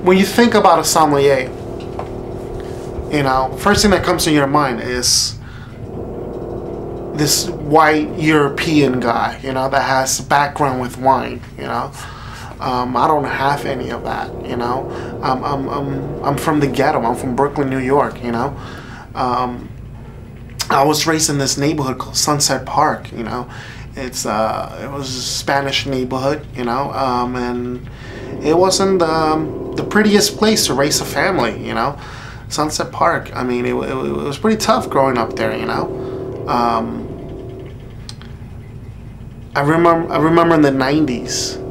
when you think about a sommelier, you know, first thing that comes to your mind is this white European guy, you know, that has background with wine, you know. I don't have any of that, you know. I'm from the ghetto. I'm from Brooklyn, New York, you know. I was raised in this neighborhood called Sunset Park, you know. It was a Spanish neighborhood, you know, and it wasn't the prettiest place to raise a family, you know. Sunset Park, I mean, it was pretty tough growing up there, you know. I remember in the 90s,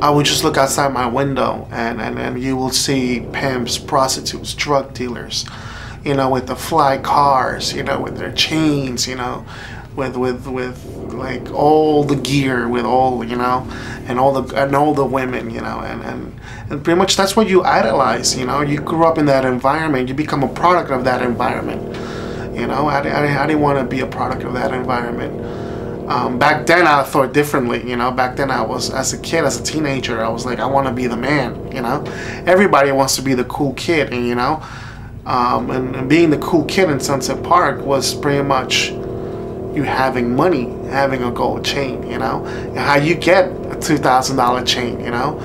I would just look outside my window and you will see pimps, prostitutes, drug dealers, you know, with the fly cars, you know, with their chains, you know, with like all the gear, with all, you know, and all the women, you know, and pretty much that's what you idolize, you know. You grew up in that environment, you become a product of that environment, you know. I didn't want to be a product of that environment. Back then I thought differently, you know. Back then I was, as a kid, as a teenager, I was like, I want to be the man, you know. Everybody wants to be the cool kid, and you know, and being the cool kid in Sunset Park was pretty much you having money, having a gold chain, you know. And how you get a $2,000 chain, you know,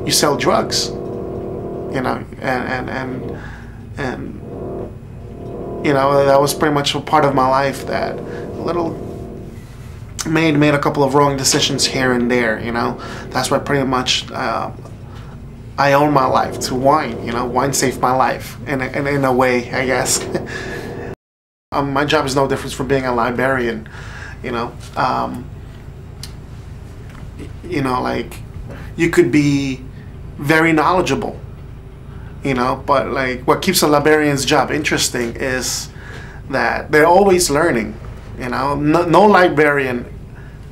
you sell drugs, you know, and you know, that was pretty much a part of my life that made a couple of wrong decisions here and there, you know. That's why pretty much I owe my life to wine, you know. Wine saved my life in a way, I guess. My job is no different from being a librarian, you know. You know, like, you could be very knowledgeable, you know, but like what keeps a librarian's job interesting is that they're always learning, you know. No librarian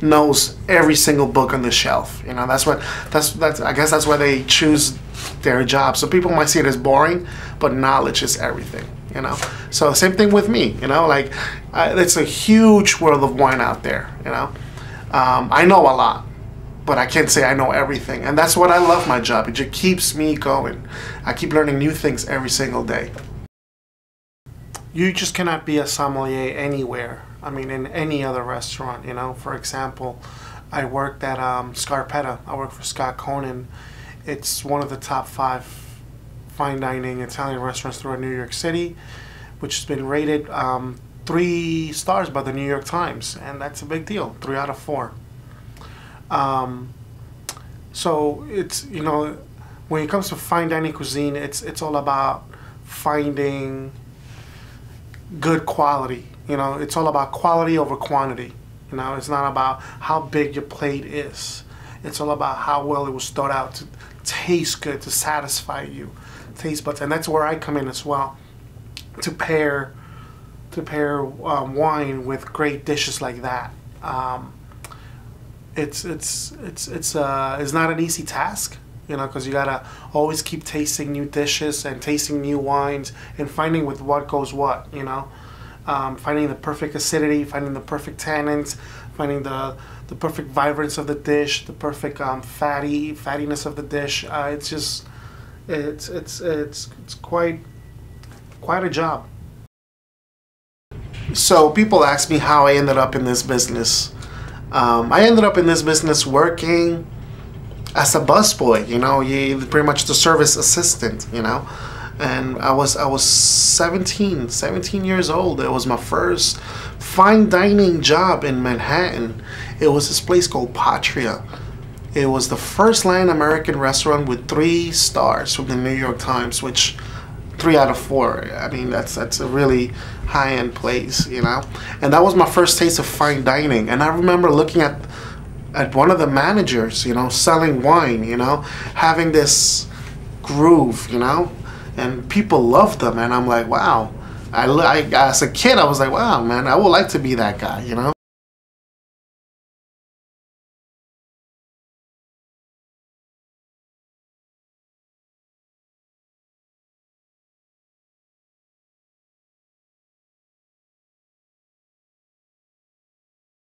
knows every single book on the shelf, you know. That's I guess that's why they choose their job. So people might see it as boring, but knowledge is everything, you know. So same thing with me, you know. Like, it's a huge world of wine out there, you know. I know a lot, but I can't say I know everything, and that's what I love my job. It just keeps me going. I keep learning new things every single day. You just cannot be a sommelier anywhere. I mean, in any other restaurant, you know. For example, I worked at Scarpetta. I worked for Scott Conan. It's one of the top 5 fine dining Italian restaurants throughout New York City, which has been rated 3 stars by the New York Times, and that's a big deal. 3 out of 4. So it's, you know, when it comes to fine dining cuisine, it's all about finding good quality. You know, it's all about quality over quantity. You know, it's not about how big your plate is. It's all about how well it was thought out to taste good, to satisfy you, taste buds, and that's where I come in as well, to pair wine with great dishes like that. It's not an easy task, you know, because you gotta always keep tasting new dishes and tasting new wines and finding with what goes what, you know. Finding the perfect acidity, finding the perfect tannins, finding the perfect vibrance of the dish, the perfect fattiness of the dish. It's quite a job. So people ask me how I ended up in this business. I ended up in this business working as a busboy, you know, pretty much the service assistant, you know. And I was 17 years old. It was my first fine dining job in Manhattan. It was this place called Patria. It was the first Latin American restaurant with 3 stars from the New York Times, which 3 out of 4. I mean, that's a really high-end place, you know. And that was my first taste of fine dining. And I remember looking at one of the managers, you know, selling wine, you know, having this groove, you know, and people loved them. And I'm like, wow. As a kid, I was like, wow, man, I would like to be that guy, you know.